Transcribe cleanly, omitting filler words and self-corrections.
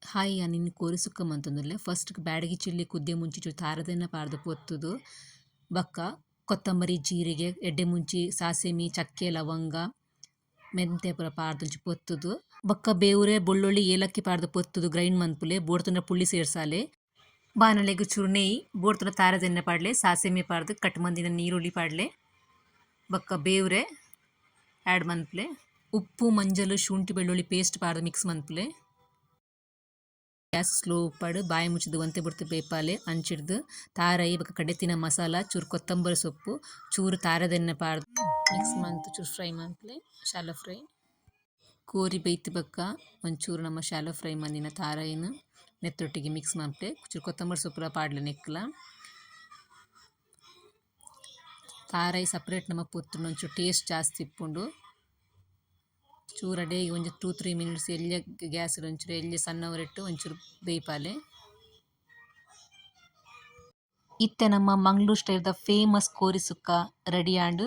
hi ನಿನ್ನ ಕೋರಿಸುಕ್ಕಮಂತಂದುಲ್ಲೆ first Byadgi chilli ಕುದ್ದೆ ಮುಂಚಿ ಚೂರು ತಾರದೆನ್ನ ಪಾರ್ದು ಪೊತ್ತುದು ಬಕ್ಕ ಕೊತ್ತಂಬರಿ ಜೀರಿಗೆ ಎಡ್ಡೆ ಮುಂಚಿ ಸಾಸೆಮಿ ಚಕ್ಕೆ ಲವಂಗ ಮೆಂತೆ ಪೂರ ಪಾರ್ದುಂಚಿ ಪೊತ್ತುದು ಬೊಕ್ಕ ಬೇವುರೆ ಬೊಳ್ಳೊಳ್ಳಿ ಏಲಕ್ಕಿ ಪಾರ್ದು ಪೊತ್ತುದು ಗ್ರೈಂಡ್ ಮನ್ಪುಲೆ ಬೋಡ್ತುಂಡ ಪುಳ್ಳಿ ಸೇರ್ಸಾಲೆ ಬಾಣಲೆಗ್ ಚೂರು ನೆಯ್ಯಿ ಬೋಡ್ತುಂಡ ತಾರದೆನ್ನ ಪಾಡ್ಲೆ ಸಾಸೆಮಿ ಪಾರ್ದು ಕಟ್ ಮಂದಿನ ನೀರುಳ್ಳಿ ಪಾಡ್ಲೆ ಬೊಕ್ಕ ಬೇವುರೆ ಆ್ಯಡ್ ಮನ್ಪುಲೆ ಉಪ್ಪು ಮಂಜಲು ಶುಂಠಿ ಬೆಳ್ಳುಳ್ಳಿ ಪೇಸ್ಟ್ ಪಾರ್ದು ಮಿಕ್ಸ್ ಮನ್ಪುಲೆ ಗ್ಯಾಸ್ ಸ್ಲೋ ಉಪ್ಪಡು ಬಾಯಿ ಮುಚ್ಚಿದು ಒಂತೆ ಬಿಡ್ತು ಬೇಪಾಲೆ ಅಂಚಿಡ್ದು ತಾರೈ ಬೊಕ ಕಡೆತಿನ ಮಸಾಲ ಚೂರು ಕೊತ್ತಂಬರಿ ಸೊಪ್ಪು ಚೂರು ತಾರದೆಣ್ಣೆ ಪಾಡ್ದು ಮಿಕ್ಸ್ ಮಂತ್ ಚೂರು ಫ್ರೈ ಮನ್ಪುಲೆ ಶಾಲೋ ಫ್ರೈ ಕೋರಿ ಬೈತ್ ಬೊಕ್ಕ ಒಂಚೂರು ನಮ್ಮ ಶಾಲೋ ಫ್ರೈ ಮಂದಿನ ತಾರೈನ ನೆತ್ತೊಟ್ಟಿಗೆ ಮಿಕ್ಸ್ ಮನ್ಪುಲೆ ಚೂರು ಕೊತ್ತಂಬರಿ ಸೊಪ್ಪುಲ ಪಾಡ್ಲೆ ನೆಕ್ಕಲ ತಾರೈ ಸಪ್ರೇಟ್ ನಮ್ಮ ಪೊತ್ತುಂಡು ಒಂಚೂರು ಟೇಸ್ಟ್ ಜಾಸ್ತಿ ಇಪ್ಪುಂಡು ಚೂರ ಡೇಗೆ ಒಂಜಿ 2-3 ಮಿನಿಟ್ಸ್ ಎಲ್ಯ ಗ್ಯಾಸ್ ಒಂಚೂರು ಎಲ್ಯ ಸಣ್ಣ ಉರಿಟ್ಟು ಒಂಚೂರು ಬೇಯ್ಪಾಲೆ ಇತ್ತೆ ನಮ್ಮ ಮಂಗ್ಳೂರು ಸ್ಟೈಲ್ದ ಫೇಮಸ್ ಕೋರಿ ಸುಕ್ಕ ರೆಡಿ ಆಂಡ್